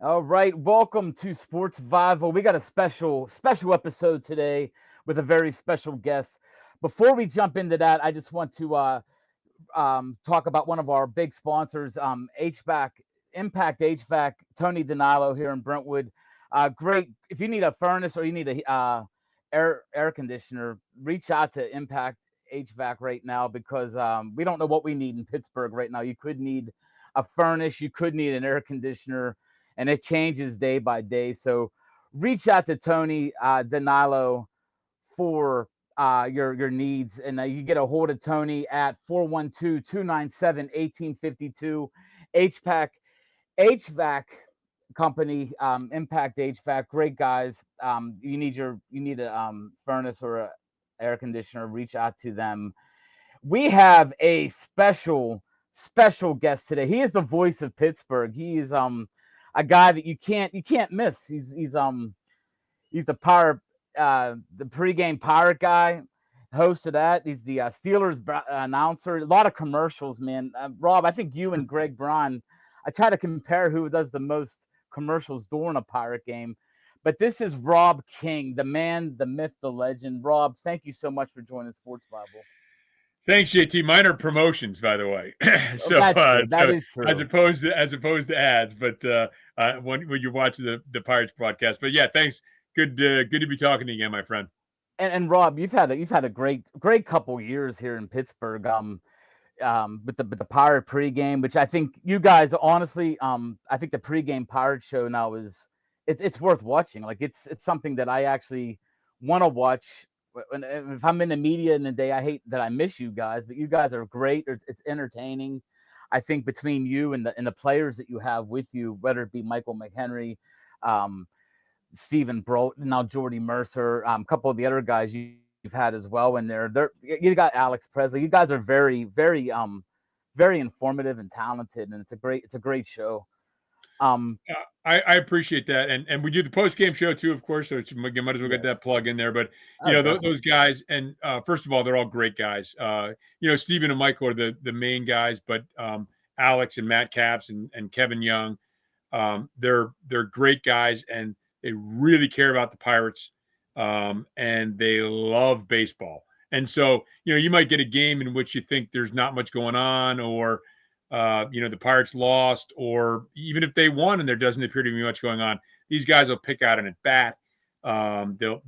All right, welcome to Sportsvival. We got a special episode today with a very special guest. Before we jump into that, I just want to talk about one of our big sponsors, HVAC Impact HVAC. Tony Danilo here in Brentwood. Great. If you need a furnace or you need a air conditioner, reach out to Impact HVAC right now because we don't know what we need in Pittsburgh right now. You could need a furnace, you could need an air conditioner, and it changes day by day. So reach out to Tony Danilo for your needs. And you get a hold of Tony at 412-297-1852. HPAC HVAC company, Impact HVAC, great guys. You need a furnace or a air conditioner, reach out to them. We have a special guest today. He is the voice of Pittsburgh. He is a guy that you can't miss. He's the the pregame pirate guy, host of that. He's the Steelers announcer. A lot of commercials, man. Rob, I think you and Greg Braun. I try to compare who does the most commercials during a pirate game, but this is Rob King, the man, the myth, the legend. Rob, thank you so much for joining Sports Bible. Thanks, JT. Mine are promotions, by the way. Oh, that's true. That So is as true. opposed to ads, but when you're watching the Pirates broadcast. But yeah, thanks. Good to be talking to you again, my friend. And Rob, you've had a great couple years here in Pittsburgh. With the Pirate pregame, which I think you guys honestly, I think the pregame Pirate show now it's worth watching. Like it's something that I actually want to watch. If I'm in the media in the day, I hate that I miss you guys, but you guys are great. It's entertaining. I think between you and the players that you have with you, whether it be Michael McHenry, um, Stephen Broughton, now Jordy Mercer, a couple of the other guys you've had as well in there. You got Alex Presley. You guys are very informative and talented, and it's a great show. Um, I appreciate that, and we do the post game show too, of course. So you might as well get yes, that plug in there. But oh those definitely, guys, and first of all, they're all great guys. Stephen and Michael are the main guys, but Alex and Matt Capps and Kevin Young, they're great guys, and they really care about the Pirates, and they love baseball. And so you might get a game in which you think there's not much going on, or the Pirates lost, or even if they won and there doesn't appear to be much going on, these guys will pick out an at bat. They'll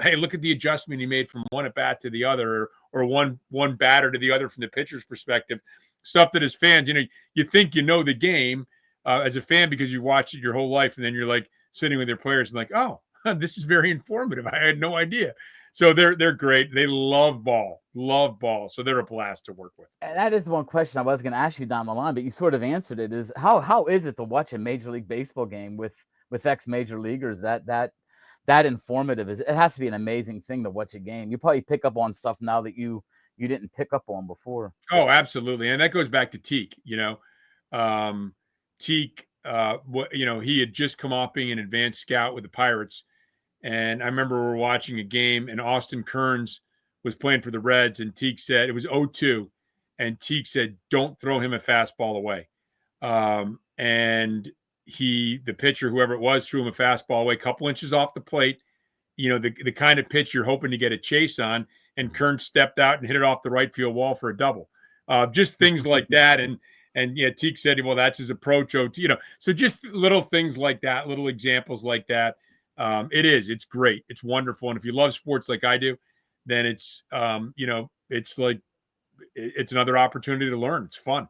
hey, look at the adjustment he made from one at bat to the other, or one batter to the other from the pitcher's perspective. Stuff that as fans, you think you know the game as a fan because you watched it your whole life, and then you're like sitting with your players and like, oh, this is very informative. I had no idea. So they're great. They love ball. So they're a blast to work with. and that is one question I was going to ask you down the line, but you sort of answered it. Is how is it to watch a Major League Baseball game with ex major leaguers that informative? It has to be an amazing thing to watch a game. You probably pick up on stuff now that you didn't pick up on before. Oh, absolutely, and that goes back to Teak. Teak, he had just come off being an advanced scout with the Pirates, and I remember we were watching a game, and Austin Kearns was playing for the Reds, and Teak said it was 0-2, and Teak said, "Don't throw him a fastball away," and the pitcher, whoever it was, threw him a fastball away, a couple inches off the plate. The kind of pitch you're hoping to get a chase on, and Kern stepped out and hit it off the right field wall for a double. Just things like that. And yeah, Teak said, well, that's his approach. So just little things like that, little examples like that. It's great. It's wonderful. And if you love sports like I do, then it's like, it's another opportunity to learn. It's fun.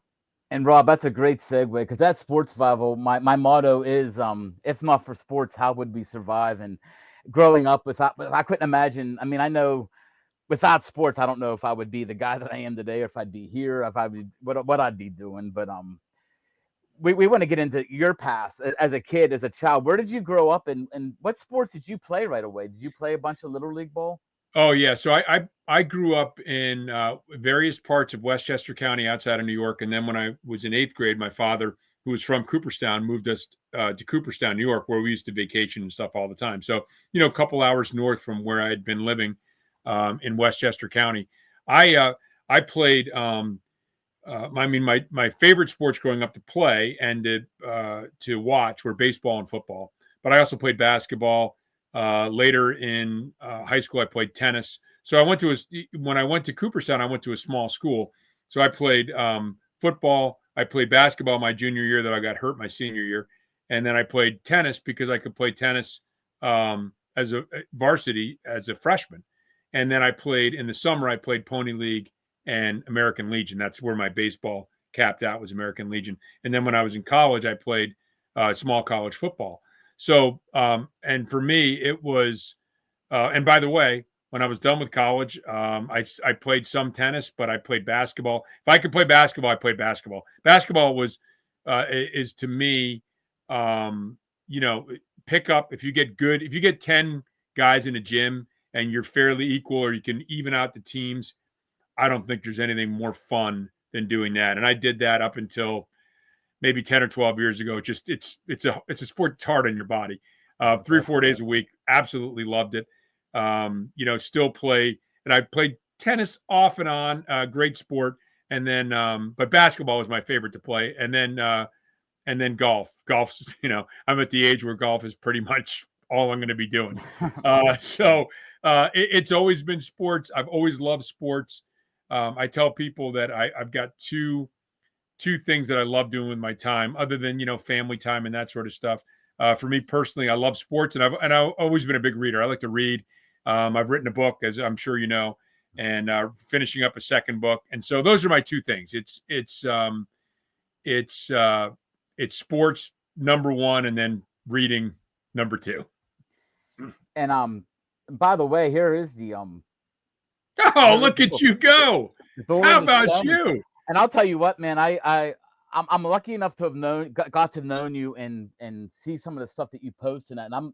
And Rob, that's a great segue because that sports Bible, my motto is, if not for sports, how would we survive? And growing up without, I couldn't imagine. I mean, I know without sports, I don't know if I would be the guy that I am today, or if I'd be here, if I would what I'd be doing. But we want to get into your past as a kid, as a child. Where did you grow up, and what sports did you play right away? Did you play a bunch of little league ball? Oh yeah, so I grew up in various parts of Westchester County outside of New York, and then when I was in eighth grade, my father, who was from Cooperstown, moved us to Cooperstown, New York, where we used to vacation and stuff all the time. So a couple hours north from where I had been living in Westchester County. I played I mean, my favorite sports growing up to play and to watch were baseball and football. But I also played basketball. Later in high school, I played tennis. So when I went to Cooperstown, I went to a small school. So I played football. I played basketball my junior year that I got hurt my senior year. And then I played tennis because I could play tennis as a varsity as a freshman. And then I played in the summer, I played Pony League and American Legion. That's where my baseball capped out, was American Legion. And then when I was in college, I played small college football. So, and for me, it was, and by the way, when I was done with college, I played some tennis, but I played basketball. If I could play basketball, I played basketball. Basketball is to me, you know, pick up if you get good, if you get 10 guys in a gym and you're fairly equal, or you can even out the teams, I don't think there's anything more fun than doing that. And I did that up until maybe 10 or 12 years ago. Just it's a sport that's hard on your body. 3 or 4 days a week. Absolutely loved it. You know, still play, and I played tennis off and on, great sport. And then but basketball was my favorite to play. And then golf. Golf's, you know, I'm at the age where golf is pretty much all I'm going to be doing. It's always been sports. I've always loved sports. I tell people that I've got two things that I love doing with my time, other than, you know, family time and that sort of stuff. For me personally, I love sports, and I've always been a big reader. I like to read. I've written a book, as I'm sure you know, and finishing up a second book. And so those are my two things. It's sports number one, and then reading number two. And by the way, Oh, here is look the at book. you go! The door How in the about stone. you? And I'll tell you what, man, I'm lucky enough to have got to know you and see some of the stuff that you post and that. And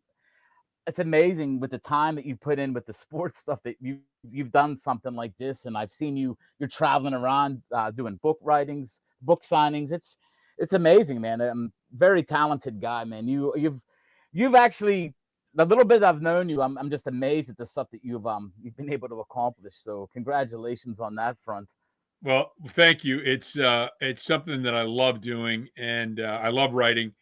it's amazing with the time that you put in with the sports stuff that you've done something like this. And I've seen you're traveling around doing book writings, book signings. It's amazing, man. Very talented guy, man. You've actually, the little bit I've known you, I'm just amazed at the stuff that you've been able to accomplish. So congratulations on that front. Well, thank you. It's something that I love doing, and I love writing.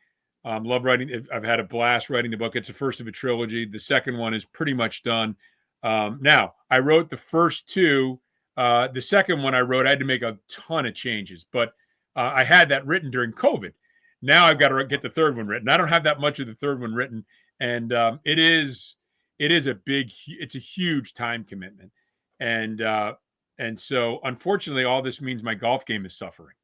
Love writing. I've had a blast writing the book. It's the first of a trilogy. The second one is pretty much done. Now, I wrote the first two. The second one I wrote, I had to make a ton of changes, but I had that written during COVID. Now I've got to get the third one written. I don't have that much of the third one written, and it is it's a huge time commitment, and so, unfortunately, all this means my golf game is suffering.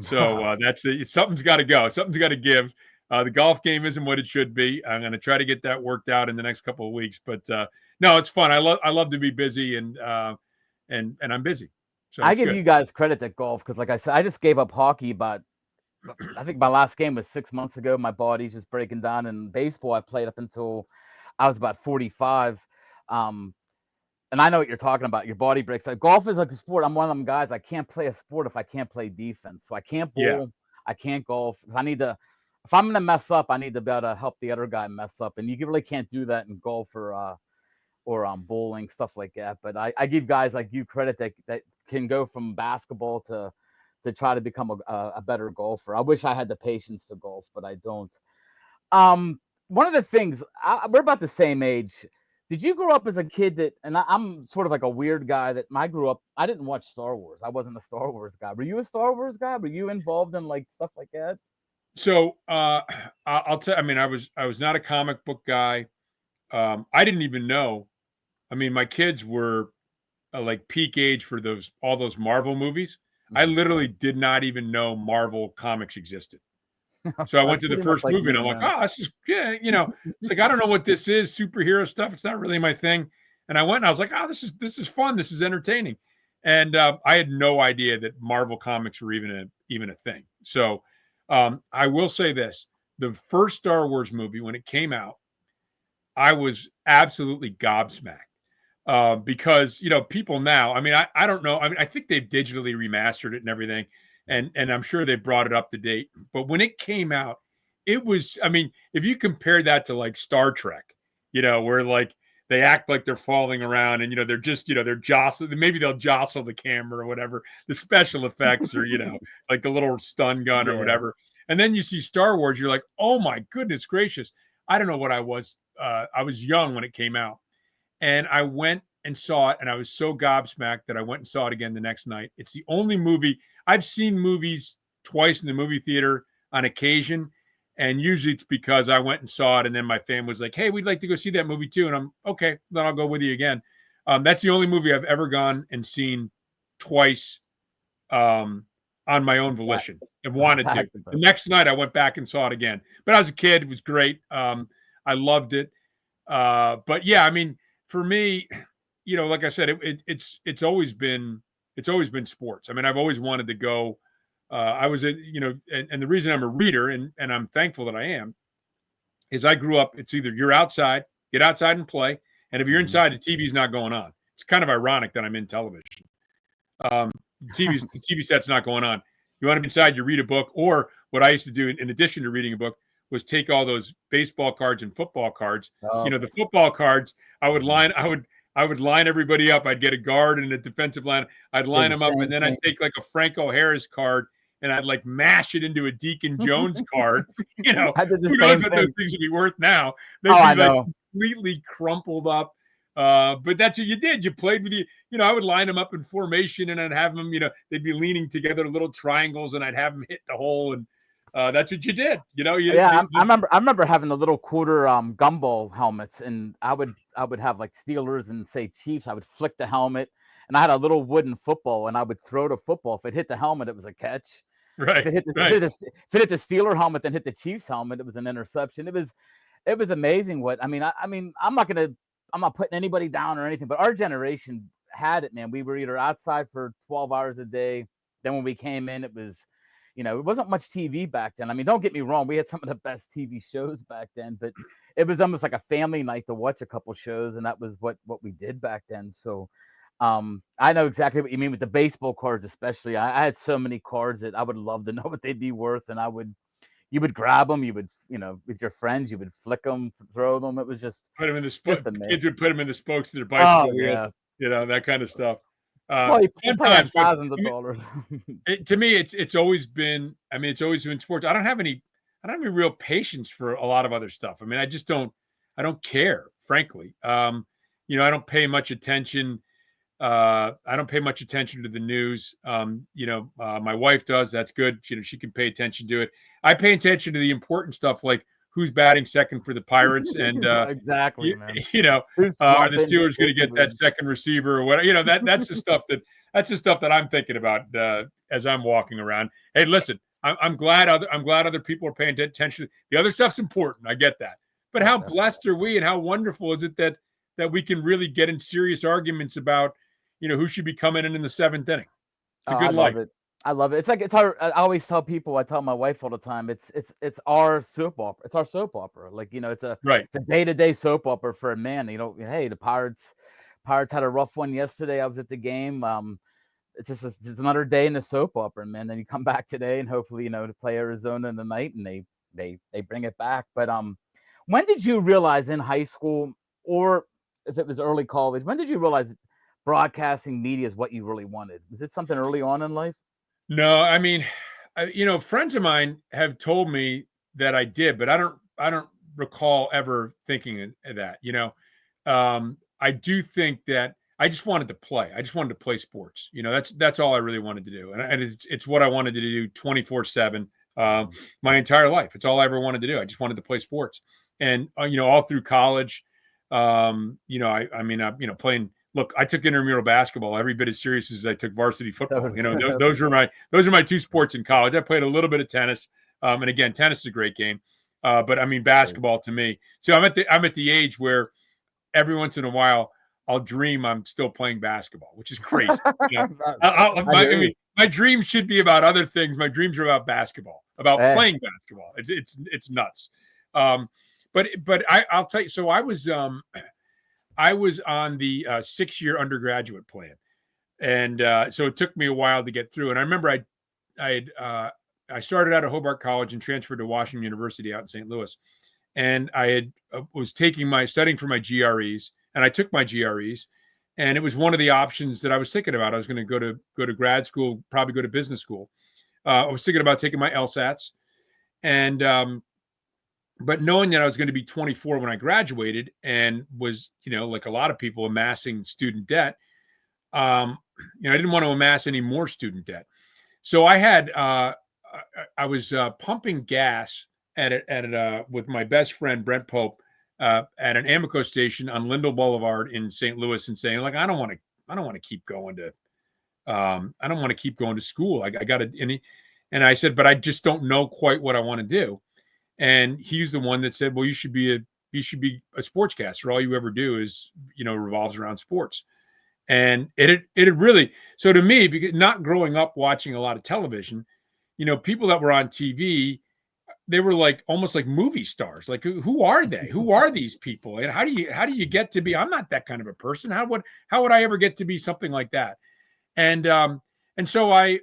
So something's got to go. Something's got to give. The golf game isn't what it should be. I'm going to try to get that worked out in the next couple of weeks. But no, it's fun. I love to be busy, and I'm busy. So I it's give good. you guys credit at golf because, like I said, I just gave up hockey about. I think my last game was 6 months ago. My body's just breaking down. And baseball, I played up until I was about 45. Um, and I know what you're talking about. Your body breaks. Like, golf is like a sport. I'm one of them guys. I can't play a sport if I can't play defense. So I can't Yeah. bowl. I can't golf. I need to. If I'm gonna mess up, I need to be able to help the other guy mess up. And you really can't do that in golf or bowling, stuff like that. But I give guys like you credit that can go from basketball to try to become a better golfer. I wish I had the patience to golf, but I don't. One of the things we're about the same age. Did you grow up as a kid that? And I'm sort of like a weird guy that I grew up. I didn't watch Star Wars. I wasn't a Star Wars guy. Were you a Star Wars guy? Were you involved in like stuff like that? So I'll tell. I mean, I was not a comic book guy. I didn't even know. I mean, my kids were like peak age for all those Marvel movies. I Mhm. literally did not even know Marvel comics existed. So I went That's to the pretty much first like movie, and me, I'm like, man. oh, this is, yeah, you know, it's like, I don't know what this is, superhero stuff. It's not really my thing. And I went and I was like, oh, this is fun. This is entertaining. And I had no idea that Marvel comics were even a thing. So I will say this: the first Star Wars movie, when it came out, I was absolutely gobsmacked. Because, you know, people now, I mean, I don't know. I mean, I think they've digitally remastered it and everything, and I'm sure they brought it up to date. But when it came out, it was, I mean, if you compare that to like Star Trek, you know, where like they act like they're falling around, and they're just they're jostling. Maybe they'll jostle the camera or whatever. The special effects, or like the little stun gun or Yeah. whatever. And then you see Star Wars, you're like, oh my goodness gracious! I don't know what I was. I was young when it came out, and I went and saw it, and I was so gobsmacked that I went and saw it again the next night. It's the only movie I've seen movies twice in the movie theater on occasion. And usually it's because I went and saw it, and then my family was like, "Hey, we'd like to go see that movie too." And I'm okay, then I'll go with you again. That's the only movie I've ever gone and seen twice on my own volition and wanted to. The next night I went back and saw it again. But I was a kid; it was great. I loved it. But yeah, I mean, for me, like I said, it's always been sports. I mean, I've always wanted to go. I was and the reason I'm a reader, and I'm thankful that I am, is I grew up. It's either you're outside, get outside and play, and if you're inside, the TV's not going on. It's kind of ironic that I'm in television. The TV set's not going on. You want to be inside, you read a book, or what I used to do in addition to reading a book was take all those baseball cards and football cards. Oh. The football cards, I would line everybody up. I'd get a guard and a defensive line. I'd line them up, and then I'd take like a Franco Harris card and I'd like mash it into a Deacon Jones card. Who knows what those things would be worth now? They'd be like completely crumpled up. But that's what you did. You played with I would line them up in formation, and I'd have them, they'd be leaning together, little triangles, and I'd have them hit the hole, and that's what you did. I remember having the little quarter gumball helmets, and I would have like Steelers and say Chiefs. I would flick the helmet, and I had a little wooden football, and I would throw the football. If it hit the helmet, it was a catch. Right. If it hit the Steeler helmet, then hit the Chiefs helmet, it was an interception. It was amazing. I'm not putting anybody down or anything, but our generation had it, man. We were either outside for 12 hours a day. Then when we came in, it was, it wasn't much TV back then. I mean, don't get me wrong. We had some of the best TV shows back then, but it was almost like a family night to watch a couple shows. And that was what we did back then. So I know exactly what you mean with the baseball cards, especially. I had so many cards that I would love to know what they'd be worth. And you would grab them, you would, with your friends, you would flick them, throw them. It was just put them in the spokes. Kids would put them in the spokes of their bicycle wheels, that kind of stuff. Well, you pay thousands of dollars. To me, it's always been. I mean, it's always been sports. I don't have any real patience for a lot of other stuff. I mean, I just don't. I don't care, frankly. I don't pay much attention. I don't pay much attention to the news. My wife does. That's good. She can pay attention to it. I pay attention to the important stuff, like who's batting second for the Pirates, and exactly, man. Are the Steelers going to get that second receiver or whatever? That's the stuff that I'm thinking about as I'm walking around. Hey, listen, I'm glad other people are paying attention. The other stuff's important. I get that, but how blessed are we, and how wonderful is it that we can really get in serious arguments about who should be coming in the seventh inning? It's a good life. I love it. It's our. I always tell people. I tell my wife all the time. It's our soap opera. It's our soap opera. Like it's a day-to-day soap opera for a man. Hey, the Pirates had a rough one yesterday. I was at the game. It's just another day in the soap opera, man. Then you come back today, and hopefully to play Arizona in the night, and they bring it back. But when did you realize in high school, or if it was early college, when did you realize broadcasting media is what you really wanted? Was it something early on in life? No, I mean, friends of mine have told me that I did, but I don't recall ever thinking of that. I do think that I just wanted to play. I just wanted to play sports. That's all I really wanted to do, and it's what I wanted to do 24/7, my entire life. It's all I ever wanted to do. I just wanted to play sports, and all through college, playing. Look, I took intramural basketball every bit as serious as I took varsity football. Those are my two sports in college. I played a little bit of tennis, and again, tennis is a great game. But I mean, basketball to me. So I'm at the age where every once in a while I'll dream I'm still playing basketball, which is crazy. My dreams should be about other things. My dreams are about basketball, about playing basketball. It's nuts. But I'll tell you. So I was on the 6-year undergraduate plan, and so it took me a while to get through. And I remember I started out at Hobart College and transferred to Washington University out in St. Louis, and I was studying for my GREs, and I took my GREs, and it was one of the options that I was thinking about. I was going to go to grad school, probably go to business school. I was thinking about taking my LSATs, and but knowing that I was going to be 24 when I graduated, and was, like a lot of people, amassing student debt, I didn't want to amass any more student debt. So I was pumping gas with my best friend Brent Pope at an Amico station on Lindell Boulevard in St. Louis, and saying, like, I don't want to keep going to I don't want to keep going to school. I got to, and I said, but I just don't know quite what I want to do. And he's the one that said, well, you should be a sportscaster. All you ever do is, revolves around sports. And it really, so to me, because not growing up watching a lot of television, people that were on TV, they were like almost like movie stars. Like, who are they? Who are these people? And how do you get to be? I'm not that kind of a person. How would I ever get to be something like that? And so I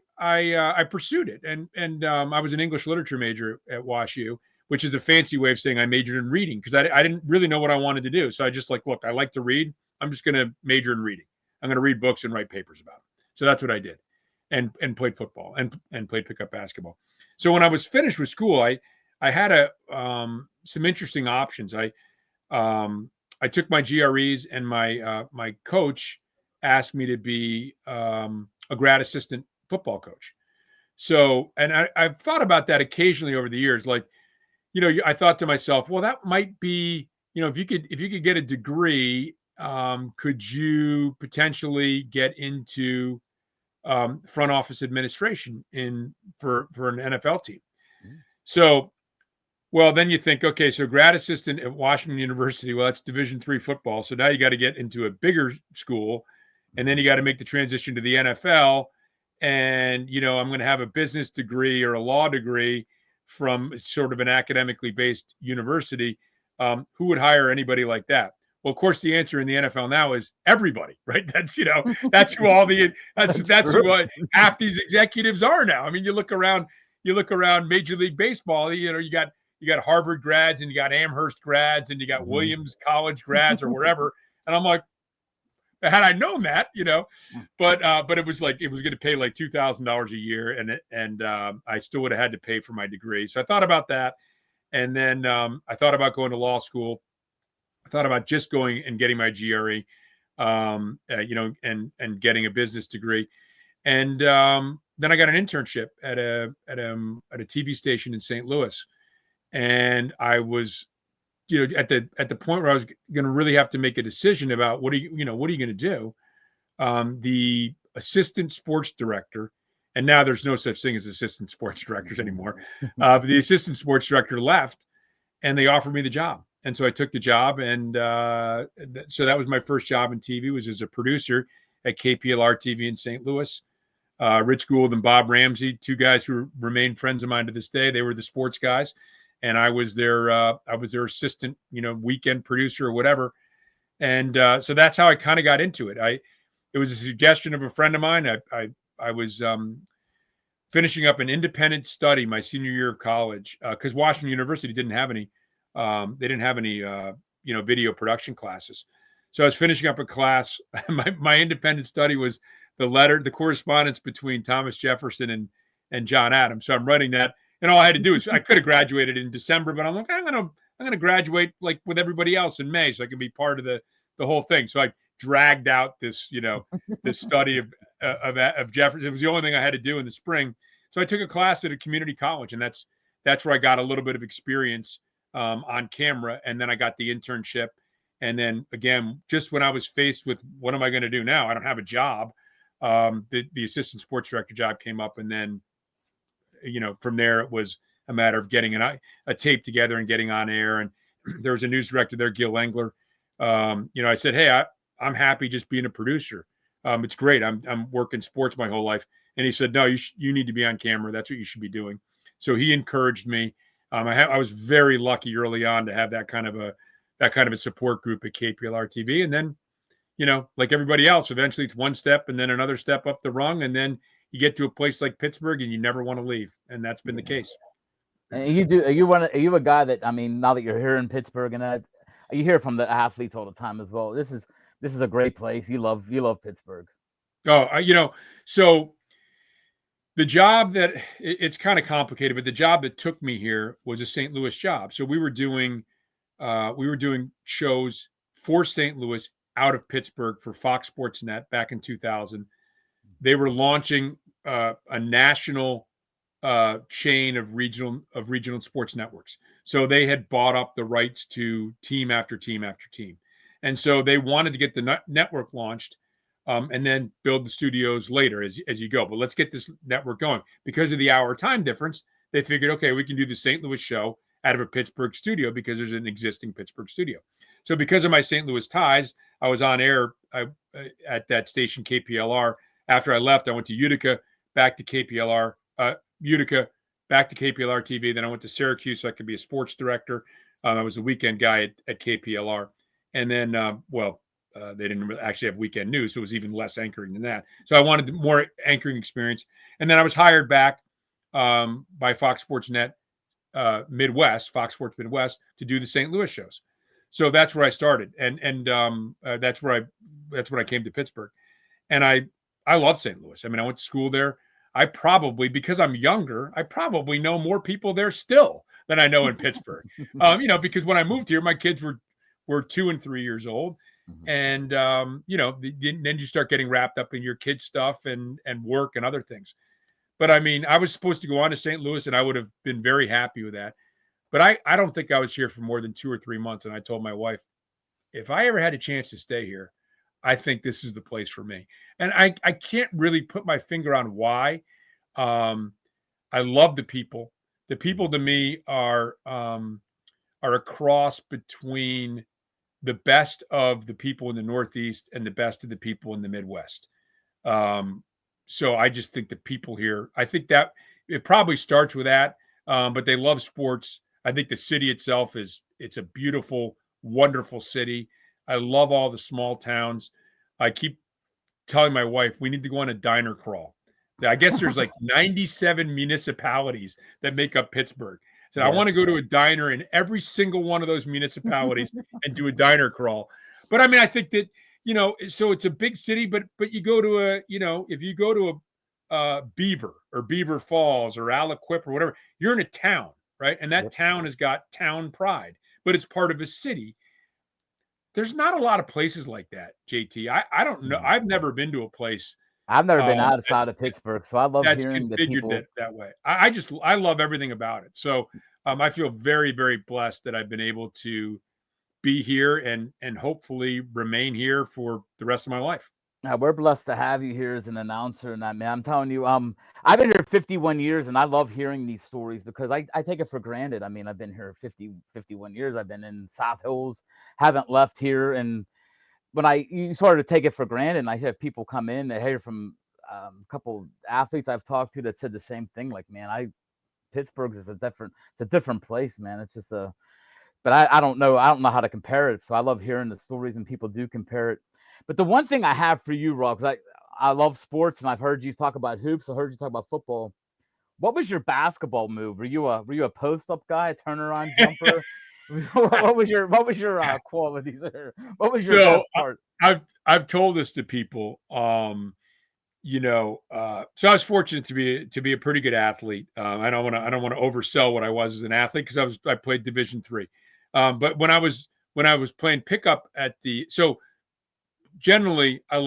pursued it, and I was an English literature major at WashU, which is a fancy way of saying I majored in reading, because I didn't really know what I wanted to do. So I just look, I like to read. I'm just going to major in reading. I'm going to read books and write papers about them. So that's what I did, and played football and played pickup basketball. So when I was finished with school, I had some interesting options. I took my GREs, and my coach asked me to be a grad assistant football coach. So, and I've thought about that occasionally over the years. Like, I thought to myself, well, that might be, if you could get a degree, could you potentially get into front office administration for an NFL team? So, well, then you think, okay, so grad assistant at Washington University, well, that's Division III football. So now you got to get into a bigger school, and then you got to make the transition to the NFL. And, I'm going to have a business degree or a law degree from sort of an academically based university. Who would hire anybody like that? Well, of course, the answer in the NFL now is everybody, right? That's, that's who that's who half these executives are now. I mean, you look around Major League Baseball, you got Harvard grads, and you got Amherst grads, and you got Williams College grads, or wherever. And I'm like, had I known that, but it was going to pay like $2,000 a year, and I still would have had to pay for my degree. So I thought about that, and then I thought about going to law school. I thought about just going and getting my GRE, and getting a business degree, and then I got an internship at a TV station in St. Louis, and I was, at the point where I was going to really have to make a decision about what are you going to do. The assistant sports director, and now there's no such thing as assistant sports directors anymore. But the assistant sports director left, and they offered me the job, and so I took the job, and so that was my first job in TV, was as a producer at KPLR TV in St. Louis. Rich Gould and Bob Ramsey, two guys who remain friends of mine to this day. They were the sports guys, and I was their assistant, weekend producer or whatever. And so that's how I kind of got into it. It was a suggestion of a friend of mine. I was finishing up an independent study my senior year of college, because Washington University didn't have any. They didn't have any video production classes. So I was finishing up a class. My independent study was the correspondence between Thomas Jefferson and John Adams. So I'm writing that, and all I had to do is, I could have graduated in December, but I'm like, I'm gonna graduate like with everybody else in May, so I can be part of the whole thing. So I dragged out this this study of Jefferson. It was the only thing I had to do in the spring. So I took a class at a community college, and that's where I got a little bit of experience on camera, and then I got the internship. And then again, just when I was faced with what am I going to do now? I don't have a job. The assistant sports director job came up, and then, from there it was a matter of getting a tape together and getting on air. And there was a news director there, Gil Engler. I said, hey, I'm happy just being a producer. It's great. I'm working sports my whole life. And he said, no, you need to be on camera. That's what you should be doing. So he encouraged me. I was very lucky early on to have that kind of a support group at KPLR TV. And then, like everybody else, eventually it's one step and then another step up the rung. And then you get to a place like Pittsburgh and you never want to leave. And that's been the case. And are you a guy that, I mean, now that you're here in Pittsburgh, and You hear from the athletes all the time as well. This is a great place. You love Pittsburgh. Oh, so the job that it's kind of complicated, but the job that took me here was a St. Louis job. So we were doing shows for St. Louis out of Pittsburgh for Fox Sports Net back in 2000. They were launching a national chain of regional sports networks. So they had bought up the rights to team after team after team, and so they wanted to get the network launched, and then build the studios later as you go. But let's get this network going because of the hour time difference. They figured, okay, we can do the St. Louis show out of a Pittsburgh studio because there's an existing Pittsburgh studio. So because of my St. Louis ties, I was on air at that station KPLR. After I left, I went to Utica, back to KPLR. Utica, back to KPLR TV. Then I went to Syracuse so I could be a sports director. I was a weekend guy at KPLR. And then, they didn't really actually have weekend news, so it was even less anchoring than that. So I wanted more anchoring experience. And then I was hired back by Fox Sports Net Midwest, Fox Sports Midwest, to do the St. Louis shows. So that's where I started, and that's when I came to Pittsburgh, and I love St. Louis. I mean, I went to school there. I probably, because I'm younger, I probably know more people there still than I know in Pittsburgh. Because when I moved here, my kids were 2 and 3 years old, Mhm. and then you start getting wrapped up in your kids' stuff and work and other things. But I mean, I was supposed to go on to St. Louis, and I would have been very happy with that. But I don't think I was here for more than 2 or 3 months, and I told my wife, if I ever had a chance to stay here, I think this is the place for me. And I can't really put my finger on why. Um, I love the people. The people to me are a cross between the best of the people in the Northeast and the best of the people in the Midwest. Um, so I just think the people here, I think that it probably starts with that, but they love sports. I think the city itself it's a beautiful, wonderful city. I love all the small towns. I keep telling my wife we need to go on a diner crawl. I guess there's like 97 municipalities that make up Pittsburgh. So I Yes. want to go to a diner in every single one of those municipalities and do a diner crawl. But I mean, I think that so it's a big city, but you go to if you go to a Beaver or Beaver Falls or Aliquip or whatever, you're in a town, right? And that Yep. town has got town pride, but it's part of a city. There's not a lot of places like that, JT. I don't know. Mhm. I've never been to a place I've never been um, outside of Pittsburgh, so I love that's hearing the configured people. that way. I love everything about it. So I feel very, very blessed that I've been able to be here and hopefully remain here for the rest of my life. We're blessed to have you here as an announcer, and that man, I'm telling you, I've been here 51 years, and I love hearing these stories because I take it for granted. I mean, I've been here 51 years. I've been in South Hills, haven't left here, and when you sort of take it for granted, and I have people come in, I hear from a couple athletes I've talked to that said the same thing. Like, man, Pittsburgh is it's a different place, man. It's just but I don't know how to compare it. So I love hearing the stories and people do compare it. But the one thing I have for you, Rob, because I love sports and I've heard you talk about hoops. I heard you talk about football. What was your basketball move? Were you a post up guy, a turnaround jumper? What was your qualities there? What was your So best part? I've told this to people. So I was fortunate to be a pretty good athlete. I don't want to oversell what I was as an athlete because I played Division III. But when I was playing pickup at the so generally I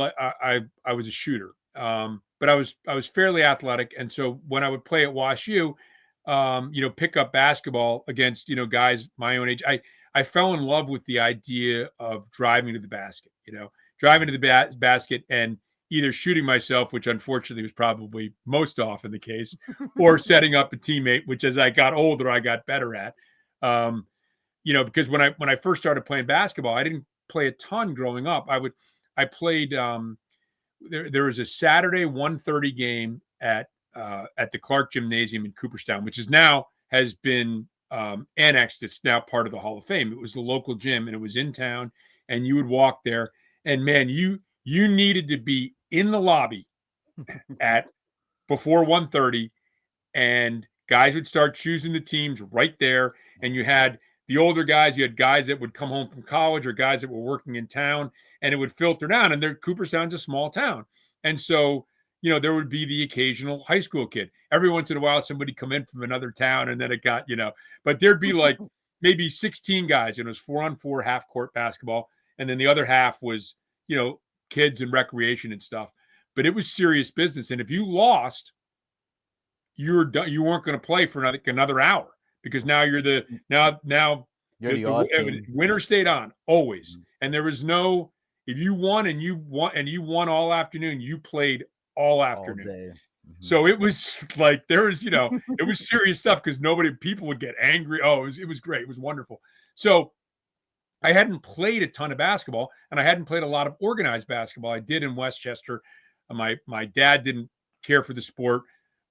was a shooter. But I was fairly athletic, and so when I would play at WashU, pick up basketball against guys my own age, I fell in love with the idea of driving to the basket, driving to the basket and either shooting myself, which unfortunately was probably most often the case, or setting up a teammate, which as I got older I got better at. Um, because when I first started playing basketball, I didn't play a ton growing up. I played there was a Saturday 1:30 game at the Clark Gymnasium in Cooperstown, which is now has been annexed. It's now part of the Hall of Fame. It was the local gym, and it was in town. And you would walk there, and man, you needed to be in the lobby at before 1:30, and guys would start choosing the teams right there. And you had the older guys, you had guys that would come home from college or guys that were working in town, and it would filter down. And there, Cooperstown's a small town, and so there would be the occasional high school kid. Every once in a while, somebody come in from another town, and then it got but there'd be like maybe 16 guys, and it was 4-on-4 half court basketball, and then the other half was kids and recreation and stuff. But it was serious business, and if you lost, you were done. You weren't going to play for another hour because now you're the You're the odd team. winner stayed on always, and there was no if you won and you won all afternoon, you played all All afternoon. day. So it was like there was it was serious stuff because people would get angry. Oh, it was great. It was wonderful. So I hadn't played a ton of basketball, and I hadn't played a lot of organized basketball. I did in Westchester. My dad didn't care for the sport.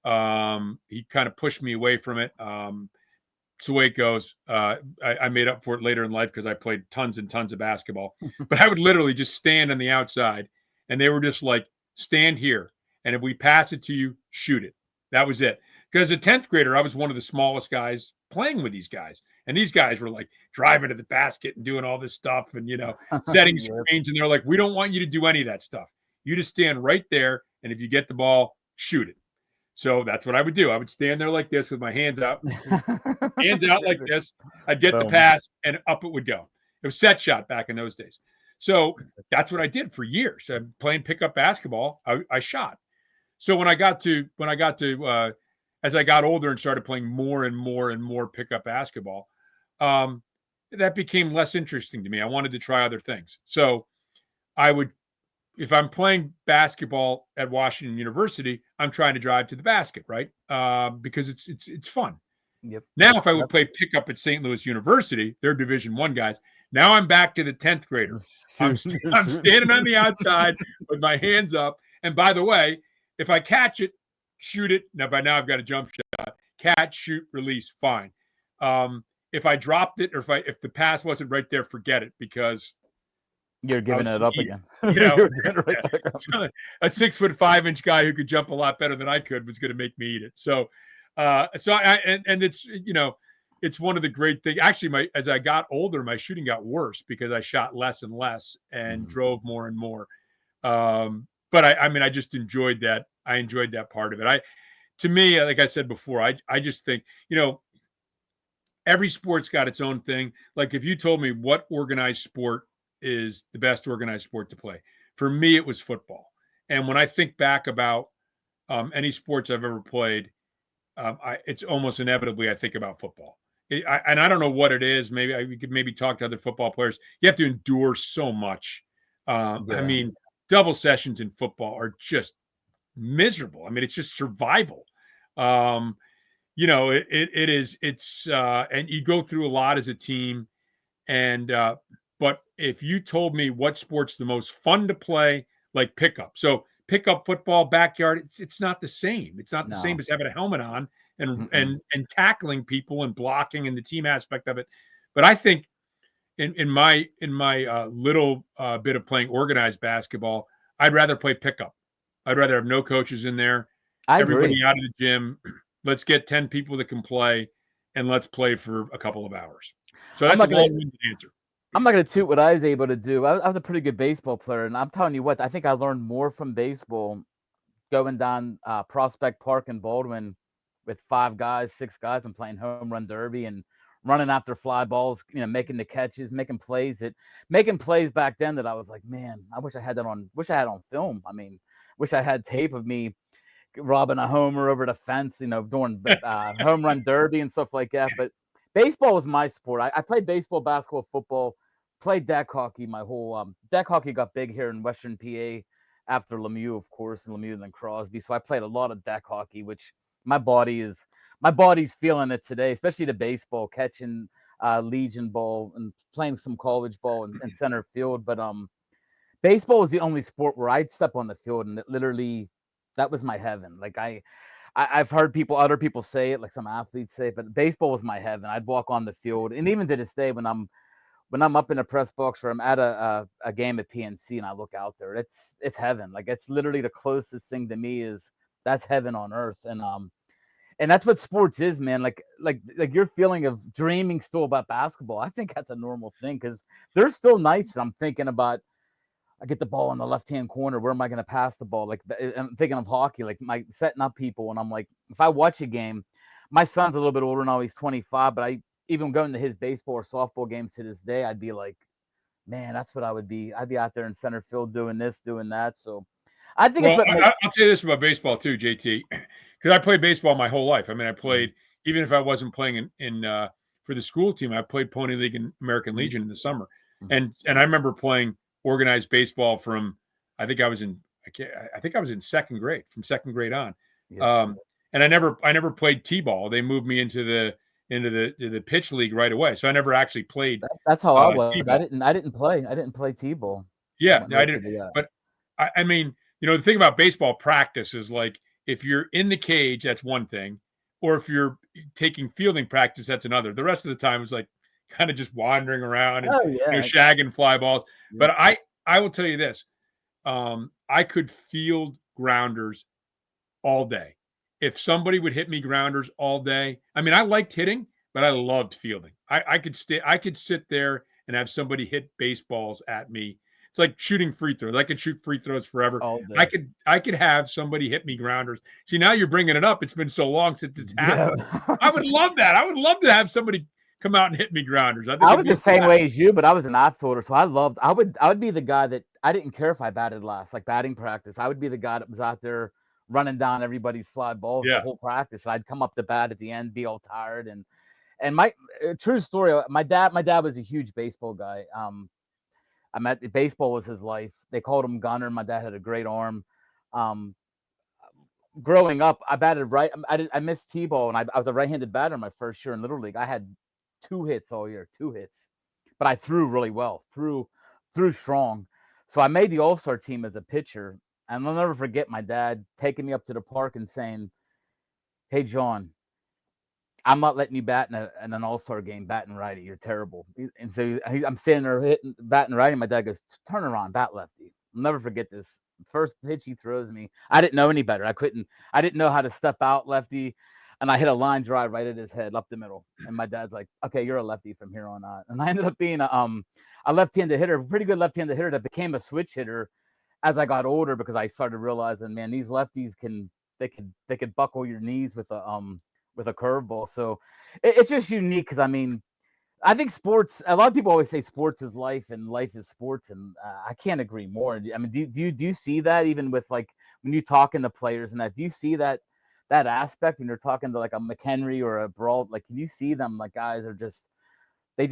He kind of pushed me away from it. It's the way it goes. I made up for it later in life because I played tons and tons of basketball. But I would literally just stand on the outside, and they were just like, stand here. And if we pass it to you, shoot it. That was it. Because as a 10th grader, I was one of the smallest guys playing with these guys. And these guys were like driving to the basket and doing all this stuff and, setting screens. And they're like, we don't want you to do any of that stuff. You just stand right there. And if you get the ball, shoot it. So that's what I would do. I would stand there like this with my hands out like this. I'd get the pass and up it would go. It was set shot back in those days. So that's what I did for years. Playing pickup basketball, I shot. So when I got to as I got older and started playing more and more and more pickup basketball, that became less interesting to me. I wanted to try other things. So I would, if I'm playing basketball at Washington University, I'm trying to drive to the basket, right? Because it's fun. Yep. Now, if I would play pickup at St. Louis University, they're Division I guys. Now I'm back to the 10th grader. I'm standing on the outside with my hands up. And by the way, if I catch it, shoot it. Now, by now I've got a jump shot. Catch, shoot, release, fine. If I dropped it or if the pass wasn't right there, forget it because you're giving it up again. A 6'5" guy who could jump a lot better than I could was going to make me eat it. So it's it's one of the great things. Actually, as I got older, my shooting got worse because I shot less and less and drove more and more. But I just enjoyed that. I enjoyed that part of it. To me, like I said before, I just think, every sport's got its own thing. Like if you told me what organized sport is the best organized sport to play, for me, it was football. And when I think back about any sports I've ever played, it's almost inevitably I think about football. And I don't know what it is. Maybe we could talk to other football players. You have to endure so much. I mean, double sessions in football are just miserable. I mean, it's just survival. It is. It's and you go through a lot as a team. And but if you told me what sport's the most fun to play, like pickup, so pickup football backyard, it's not the same. It's not the same as having a helmet on and tackling people and blocking and the team aspect of it. But I think in my little bit of playing organized basketball, I'd rather play pickup. I'd rather have no coaches in there. Everybody out of the gym. Let's get 10 people that can play, and let's play for a couple of hours. So that's a long-winded answer. I'm not going to toot what I was able to do. I was a pretty good baseball player, and I'm telling you what, I think I learned more from baseball going down Prospect Park in Baldwin with 5 guys, 6 guys, and playing home run derby and running after fly balls, making the catches, making plays back then that I was like, man, I wish I had on film. I mean, wish I had tape of me robbing a homer over the fence, doing home run derby and stuff like that. But baseball was my sport. I played baseball, basketball, football, played deck hockey. My whole deck hockey got big here in Western PA after Lemieux, of course, and Lemieux and then Crosby. So I played a lot of deck hockey, which my body's feeling it today, especially the baseball, catching Legion ball and playing some college ball in center field. But baseball was the only sport where I'd step on the field and that was my heaven. Like I've heard other people say it, like some athletes say, but baseball was my heaven. I'd walk on the field, and even to this day, when I'm up in a press box or I'm at a game at PNC and I look out there, it's heaven. Like it's literally the closest thing to me that's heaven on earth. And And that's what sports is, man. Like your feeling of dreaming still about basketball. I think that's a normal thing because there's still nights I'm thinking about. I get the ball in the left hand corner. Where am I going to pass the ball? Like I'm thinking of hockey, like my setting up people, and I'm like, if I watch a game, my son's a little bit older now. He's 25, but I even going to his baseball or softball games to this day, I'd be like, man, that's what I would be. I'd be out there in center field doing this, doing that. So I think it's Well, what makes. I'll tell you this about baseball too, JT, because I played baseball my whole life. I mean, I Mhm, played even if I wasn't playing in for the school team. I played Pony League and American mhm, Legion in the summer, mhm. and I remember playing organized baseball from I think I was in I think I was in second grade from second grade on, Yes, um, and I never played t-ball. They moved me into the pitch league right away, so I never actually played that's how I was. t-ball. I didn't play t-ball. I Yeah, went no, I right to didn't. the. But I mean, the thing about baseball practice is like if you're in the cage, that's one thing, or if you're taking fielding practice, that's another. The rest of the time is like kind of just wandering around and Oh yeah. shagging fly balls. Yeah. But I will tell you this: I could field grounders all day. If somebody would hit me grounders all day, I mean, I liked hitting, but I loved fielding. I could sit there and have somebody hit baseballs at me. It's like shooting free throws. I could shoot free throws forever. All day. I could have somebody hit me grounders. See, now you're bringing it up. It's been so long since it's Yeah. happened. I would love that. I would love to have somebody come out and hit me grounders. I think I it'd was be the a same blast. way as you, but I was an outfielder, so I would be the guy that I didn't care if I batted last, like batting practice. I would be the guy that was out there running down everybody's fly balls the Yeah. whole practice. I'd come up to bat at the end, be all tired, and my true story. My dad was a huge baseball guy. I met baseball was his life. They called him Gunner. My dad had a great arm. Um, Growing up, I batted right. I missed t-ball, and I was a right-handed batter my first year in little league. I had 2 hits all year, 2 hits, but I threw really well, threw strong. So I made the all-star team as a pitcher, and I'll never forget my dad taking me up to the park and saying, "Hey, John, I'm not letting you bat in an all-star game batting righty. You're terrible." And so I'm standing there hitting batting righty. My dad goes, "Turn around, bat lefty." I'll never forget this. First pitch he throws me. I didn't know any better. I didn't know how to step out lefty, and I hit a line drive right at his head up the middle. And my dad's like, "Okay, you're a lefty from here on out." And I ended up being a left-handed hitter, pretty good left-handed hitter that became a switch hitter as I got older because I started realizing, man, these lefties they could buckle your knees with a curveball. So it's just unique because I mean, I think sports. A lot of people always say sports is life and life is sports, and I can't agree more. I mean, do you see that even with like when you talking to players and that? Do you see that aspect when you're talking to like a McHenry or a Brawl? Like, can you see them like guys are just they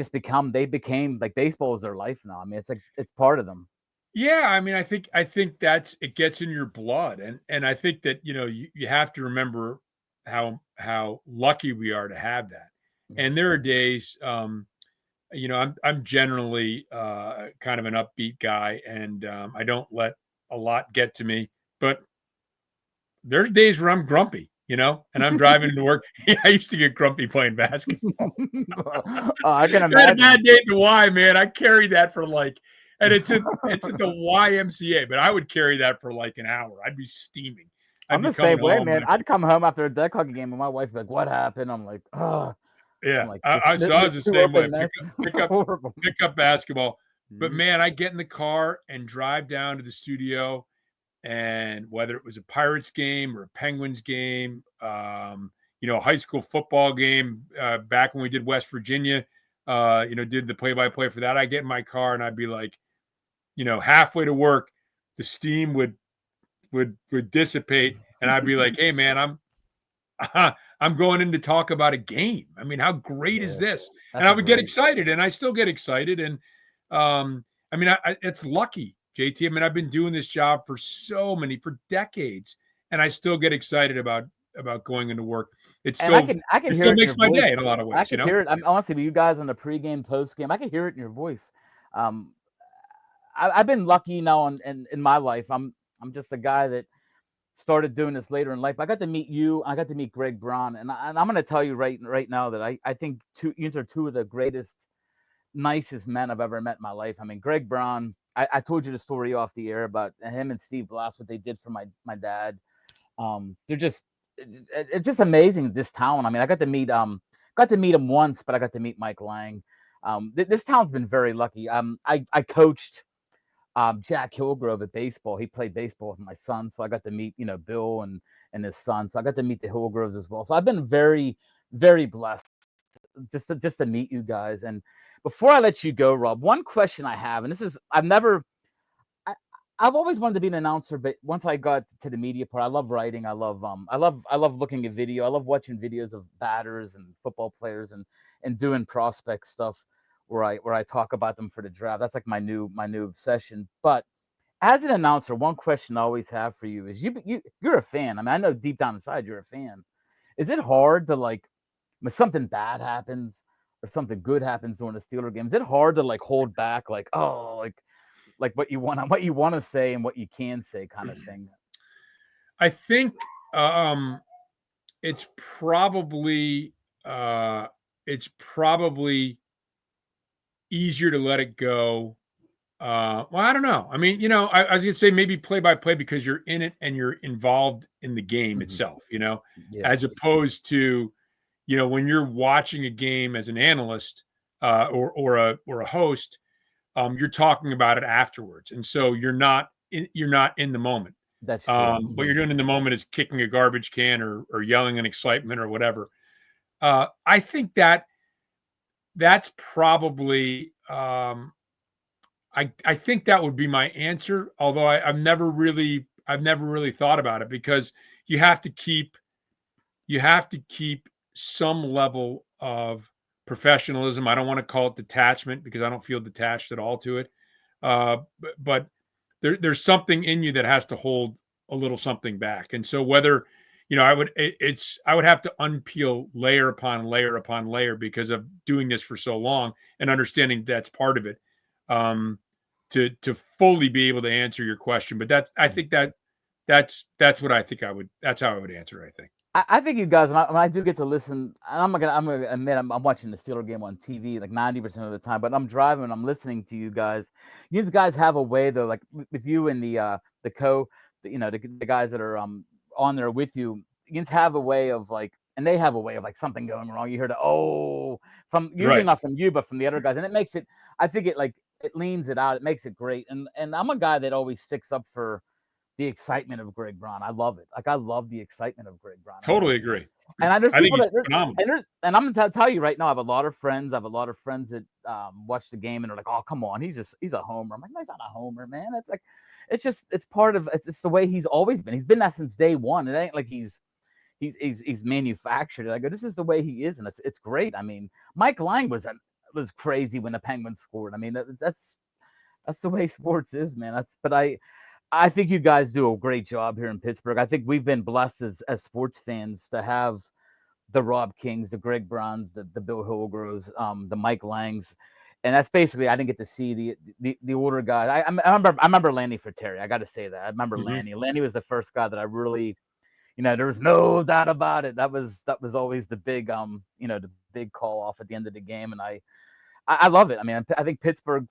became like baseball is their life now. I mean, it's like it's part of them. Yeah, I mean, I think that's it gets in your blood, and I think that you have to remember how lucky we are to have that. And there Yes. are days, I'm generally kind of an upbeat guy, and I don't let a lot get to me. But there's days where I'm grumpy, and I'm driving to work. I used to get grumpy playing basketball. I can I had a imagine. bad day at the Y, man. I carried that for like, and it's at the YMCA, but I would carry that for like an hour. I'd be steaming. I'd I'm be the coming same way, home. man. I'd come home after a duck hockey game and my wife would be like, "What happened?" I'm like, "Oh." I'm Yeah, like, so I was This the two same way. open nets, Pick up horrible." pick up basketball, but Mhm. man, I get in the car and drive down to the studio, and whether it was a Pirates game or a Penguins game, a high school football game back when we did West Virginia, did the play-by-play for that. I get in my car and I'd be like, halfway to work, the steam would dissipate, and I'd be like, "Hey, man, I'm going in to talk about a game. I mean, how great is Yeah, this?" And that's I a would get great. excited, and I still get excited. And I mean, it's lucky, JT. I mean, I've been doing this job for decades, and I still get excited about going into work. And I can It hear still it in makes your my voice. day in a lot of I ways, could hear it. I'm honestly with you guys on the pregame, postgame. I could hear it in your voice. Um, I've been lucky now in my life. I'm just a guy that started doing this later in life. I got to meet you. I got to meet Greg Braun, and I'm going to tell you right now that I think you are two of the greatest, nicest men I've ever met in my life. I mean, Greg Braun. I told you the story off the air about him and Steve Glass, what they did for my dad. They're just it's just amazing, this town. I mean, I got to meet him once, but I got to meet Mike Lang. This town's been very lucky. I coached Jack Hillgrove at baseball. He played baseball with my son, so I got to meet, Bill and his son. So I got to meet the Hillgroves as well. So I've been very, very blessed just to meet you guys. And before I let you go, Rob, one question I have, and this is I, I've always wanted to be an announcer, but once I got to the media part, I love writing. I love looking at video. I love watching videos of batters and football players and doing prospect stuff where I talk about them for the draft. That's like my new obsession. But as an announcer, one question I always have for you is you're a fan. I mean, I know deep down inside you're a fan. Is it hard to like when something bad happens or something good happens during the Steeler game? Is it hard to like hold back, like like what you want to say and what you can say, kind of thing? I think um, it's probably uh, it's probably easier to let it go. Well, I don't know. I mean, I was gonna say maybe play by play because you're in it and you're involved in the game Hmm. itself. Yeah, As opposed to when you're watching a game as an analyst or a host, you're talking about it afterwards, and so you're not in the moment. that's true. What Hmm. you're doing in the moment is kicking a garbage can or yelling in excitement or whatever. I think that's probably I think that would be my answer. Although I've never really thought about it because you have to keep you have to keep some level of professionalism. I don't want to call it detachment because I don't feel detached at all to it. But there's something in you that has to hold a little something back. And so whether I would have to unpeel layer upon layer upon layer because of doing this for so long and understanding that's part of it. Um, to fully be able to answer your question. But I think that's what I think that's how I would answer it, I think. I think you guys, when I do get to listen, and I'm gonna admit I'm watching the Steeler game on TV like 90% of the time, but I'm driving and I'm listening to you guys. You guys have a way though, like with you and the co, the guys that are on there with you. You guys have a way of like, and they have a way of like something going wrong. You hear the from usually Right. not from you, but from the other guys, and it makes it. I think it leans it out. It makes it great. And I'm a guy that always sticks up for the excitement of Greg Braun. I love it. Like I love the excitement of Greg Braun. Totally agree. And there's I think people he's that phenomenal. and I'm gonna tell you right now, I have a lot of friends. I have a lot of friends that watch the game and are like, "Oh, come on, he's a homer." I'm like, "No, he's not a homer, man. It's like, it's part of it's just the way he's always been. He's been that since day one. It ain't like he's manufactured it. I go, this is the way he is, and it's great. I mean, Mike Lang was crazy when the Penguins scored. I mean, that's the way sports is, man. I think you guys do a great job here in Pittsburgh. I think we've been blessed as sports fans to have the Rob Kings, the Greg Browns, the Bill Hillgroves, the Mike Langs, and that's basically I didn't get to see the older guys. I remember Lanny Fratteri. I got to say that I remember Mhm. Lanny. Lanny was the first guy that I really, there was no doubt about it. That was always the big the big call off at the end of the game, and I love it. I mean, I think Pittsburgh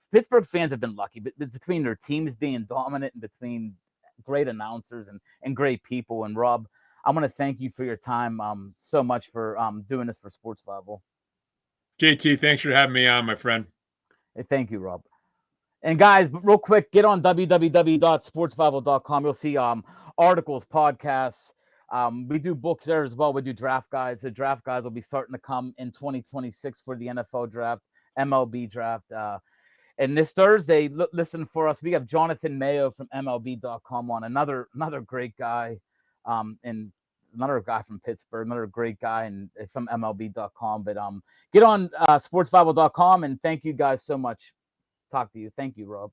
fans have been lucky, but between their teams being dominant and between great announcers and great people. And Rob, I want to thank you for your time so much for doing this for Sportsvival. JT, thanks for having me on, my friend. Hey, thank you, Rob. And guys, real quick, get on www.sportsvival.com. You'll see articles, podcasts. We do books there as well. We do draft guides. The draft guides will be starting to come in 2026 for the NFL draft, MLB draft. And this Thursday, listen for us. We have Jonathan Mayo from MLB.com on, another great guy, and another guy from Pittsburgh, another great guy and from MLB.com. But get on sportsbible.com, and thank you guys so much. Talk to you. Thank you, Rob.